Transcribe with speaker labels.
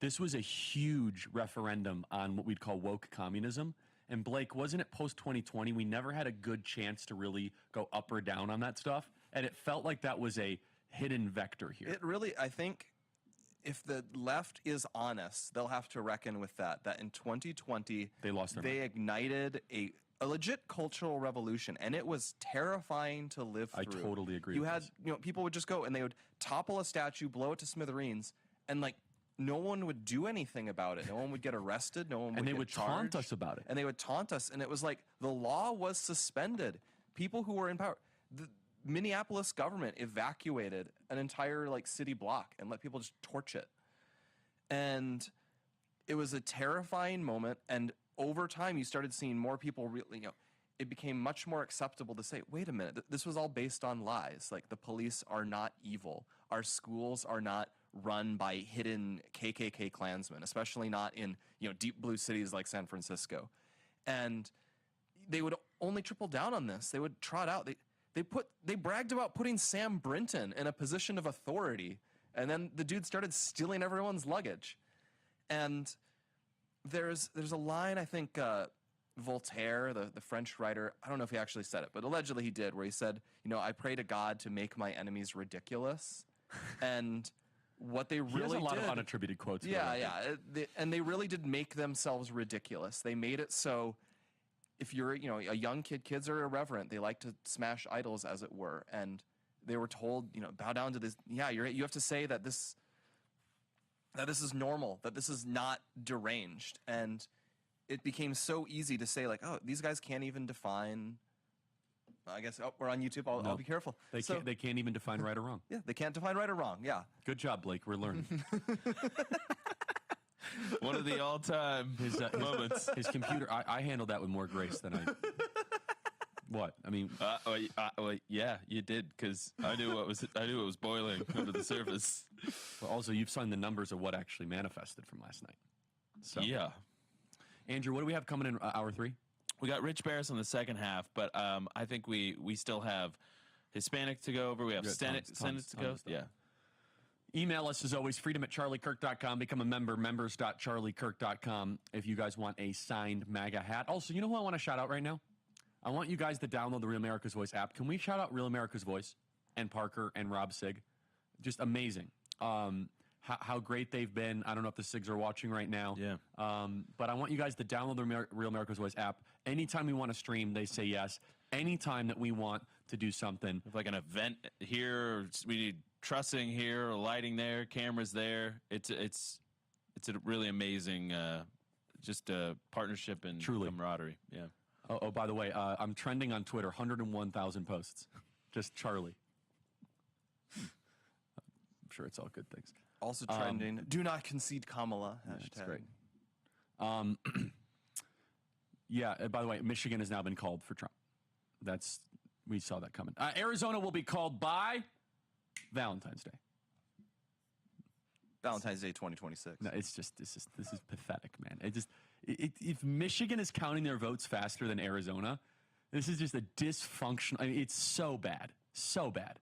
Speaker 1: this was a huge referendum on what we'd call woke communism. And Blake, wasn't it post-2020? We never had a good chance to really go up or down on that stuff. And it felt like that was a hidden vector here.
Speaker 2: It really, I think, if the left is honest, they'll have to reckon with that in 2020, they ignited a legit cultural revolution, and it was terrifying to live through.
Speaker 1: I totally agree.
Speaker 2: You had, people would just go and they would topple a statue, blow it to smithereens, and no one would do anything about it. No one would get arrested. No one would
Speaker 1: get charged. Taunt us about it.
Speaker 2: And they would taunt us, and it was like the law was suspended. People who were in power, the Minneapolis government evacuated an entire city block and let people just torch it. And it was a terrifying moment, and over time you started seeing more people really, it became much more acceptable to say, wait a minute, this was all based on lies. Like, the police are not evil. Our schools are not run by hidden KKK Klansmen, especially not in, deep blue cities like San Francisco. And they would only triple down on this. They would trot out. They bragged about putting Sam Brinton in a position of authority, and then the dude started stealing everyone's luggage. And there's a line, I think, Voltaire, the French writer, I don't know if he actually said it, but allegedly he did, where he said, I pray to God to make my enemies ridiculous. And what they really did... He has a lot
Speaker 1: of unattributed quotes.
Speaker 2: Yeah. And they really did make themselves ridiculous. They made it so if you're, a young kid, kids are irreverent. They like to smash idols, as it were. And they were told, bow down to this. Yeah, you have to say that this is normal, that this is not deranged. And it became so easy to say, these guys can't even define... I guess we're on YouTube. I'll be careful.
Speaker 1: They can't even define right or wrong.
Speaker 2: Yeah, they can't define right or wrong. Yeah.
Speaker 1: Good job, Blake. We're learning.
Speaker 3: One of the all-time moments.
Speaker 1: His computer. I handled that with more grace than I. What? I mean.
Speaker 3: Yeah, you did, because I knew it was boiling under the surface.
Speaker 1: Well, also, you've seen the numbers of what actually manifested from last night. So
Speaker 3: yeah.
Speaker 1: Andrew, what do we have coming in hour 3?
Speaker 3: We got Rich Barris in the second half, but I think we still have Hispanic to go over. We have Senate to go. Yeah.
Speaker 1: Email us, as always, freedom@charliekirk.com. Become a member, members.charliekirk.com, if you guys want a signed MAGA hat. Also, you know who I want to shout out right now? I want you guys to download the Real America's Voice app. Can we shout out Real America's Voice and Parker and Rob Sig? Just amazing. How great they've been. I don't know if the SIGs are watching right now.
Speaker 3: Yeah.
Speaker 1: But I want you guys to download the Real America's Voice app. Anytime we want to stream, they say yes. Anytime that we want to do something.
Speaker 3: Like an event here, we need trussing here, lighting there, cameras there. It's a really amazing partnership and camaraderie. Yeah.
Speaker 1: Oh, by the way, I'm trending on Twitter, 101,000 posts. Just Charlie. I'm sure it's all good things.
Speaker 2: Also trending, do not concede Kamala. Hashtag.
Speaker 1: That's great. Yeah, by the way, Michigan has now been called for Trump. We saw that coming. Arizona will be called by Valentine's Day.
Speaker 2: Valentine's Day 2026.
Speaker 1: No, it's just this is pathetic, man. If Michigan is counting their votes faster than Arizona, this is just a dysfunctional. I mean, it's so bad. So bad.